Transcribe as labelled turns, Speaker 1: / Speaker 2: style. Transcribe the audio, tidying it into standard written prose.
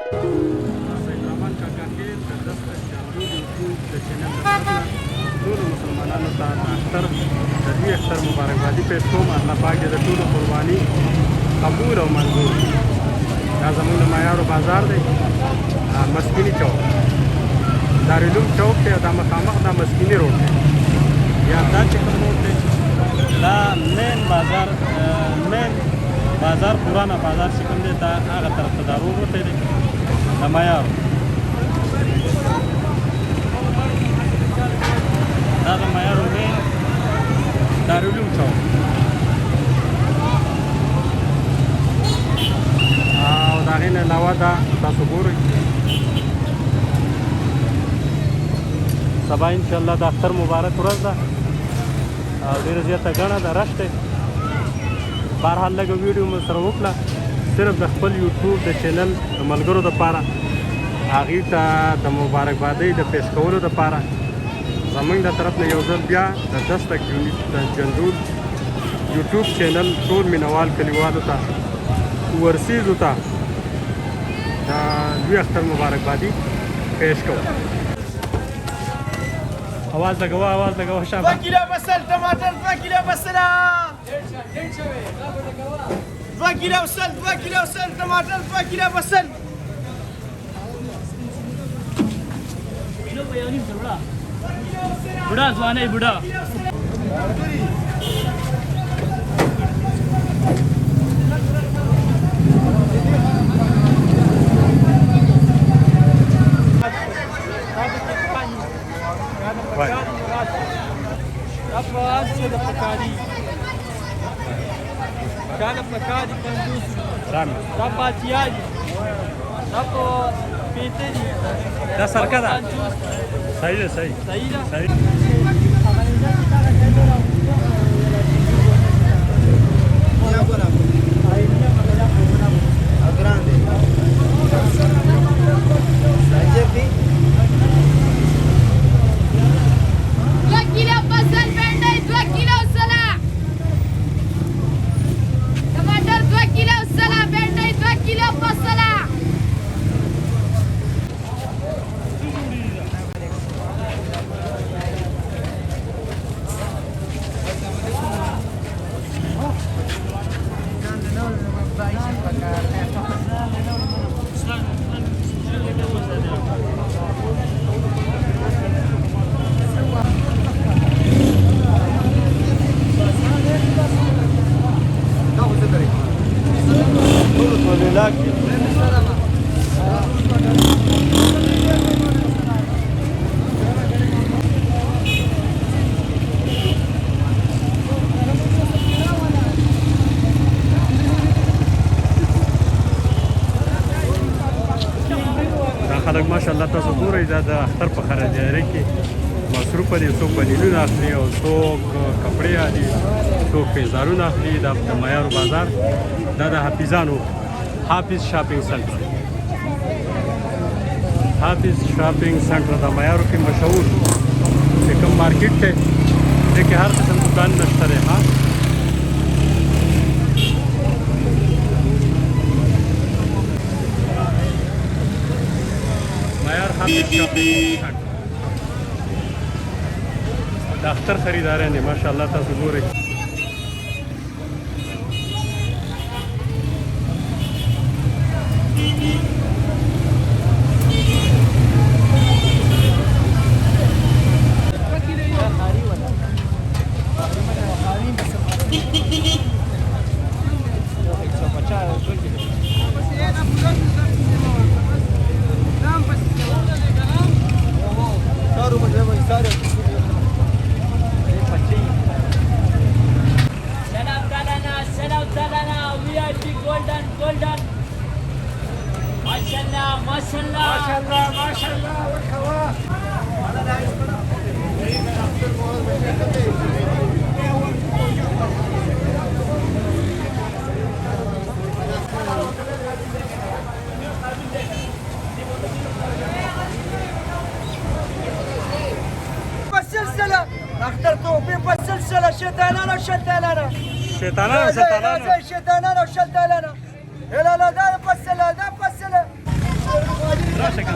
Speaker 1: سیدرحمان کاکا کې د 10 جنوري یوټیوب د چینل لپاره ټولو مسلمانانو ته د اختر د دوی اختر مبارکبادي پیښ کوم. الله پاک دې د ټولو قرباني قبول او منظور کړي. دا زموږ د معیارو بازار دی، مسکیني چوک، دارالعلوم چوک دی. دا مخامخ دا مسکیني روډ دی، یا دا چې کوم روډ دی دا مین بازار پرانا بازار چې کوم دی دا هغه طرف ته دا روډ وتی دی د معیارو. دا د معیارو مین دارالعلوم چوک او د هغې نه علاوه دا تاسو ګورئ سبا انشاءالله د اختر مبارک ورځ ده او ډېره زیاته ګڼه ده، رش دی. بهرحال لږه ویډیو مو سره وکړه صرف د خپل یوټیوب د چینل د ملګرو دپاره، هغې ته د مبارکبادۍ د پیش کولو دپاره زموږ د طرف نه یو ځل بیا د 10 جنوري یوټیوب چینل ټول مینوال کلیوالو ته ورسیزو ته د لوی اختر مبارکبادي پیش کوو. आवाज लगाओ शाबाश.
Speaker 2: 2 किलो बसल टमाटर 2 किलो बसला 2 किलो बसल टमाटर 2 किलो बसल बुढ़ा जवान है बुढ़ा
Speaker 3: apa hasil pekadi kana pekadi pandus
Speaker 1: رامي
Speaker 3: apa tiaji apa peteni
Speaker 1: دا سرکه ده. صحیح ده صحیح خلک ماشاءالله تاسو ګورئ دا د اختر په خریدارۍ کې مصروفه دي. څوک بنینونه اخلي او څوک کپړې اخلي، څوک پیزارونه اخلي. دا د معیارو بازار دا د حافظانو حافظ شاپینګ سنټر د معیارو کې مشهور چې کوم مارکیټ دی دې کې هر قسم دکان نشته دی. حافظ شاپینګ د اختر خریداران دي ماشاءالله تاسو ګورئ.
Speaker 2: माशाल्लाह والخواه بالسلسلة اختر توفيق بالسلسلة شتانانا وشتانانا
Speaker 1: شتانانا
Speaker 2: شتانانا وشتانانا لا لا لا ده بسلة
Speaker 1: راشه کنه